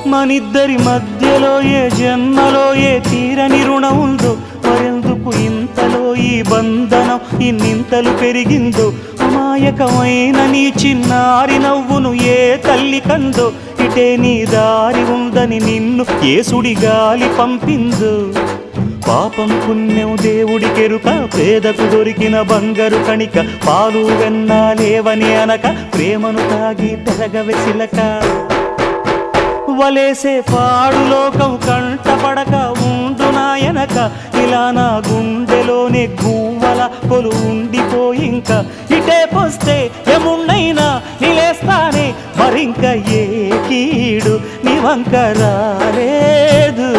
మనిద్దరి మధ్యలో ఏ జన్మలో ఏ తీరని రుణం ఉందో, మరెందుకు ఇంతలో ఈ బంధనం ఇన్నింతలు పెరిగిందో. అమాయకమైన నీ చిన్నారి నవ్వును ఏ తల్లి కందో, ఇటే నీ దారి ఉందని నిన్ను ఏ సుడి గాలి పంపిందో. పాపం పుణ్యం దేవుడికెరుక, పేదకు దొరికిన బంగారు కణిక, పాలు వెన్నా లేవని అనక ప్రేమను తాగి తెరగవె చిలక. వలేసే పాడు లోకం కంటపడక ఉండు నాయనక, ఇలా నా గుండెలోనే గువ్వల కొలు ఉండిపోయింక. ఇటేపొస్తే ఎమున్నైనా నిలేస్తానే, మరింక ఏ కీడు నీ వంక రాలేదు.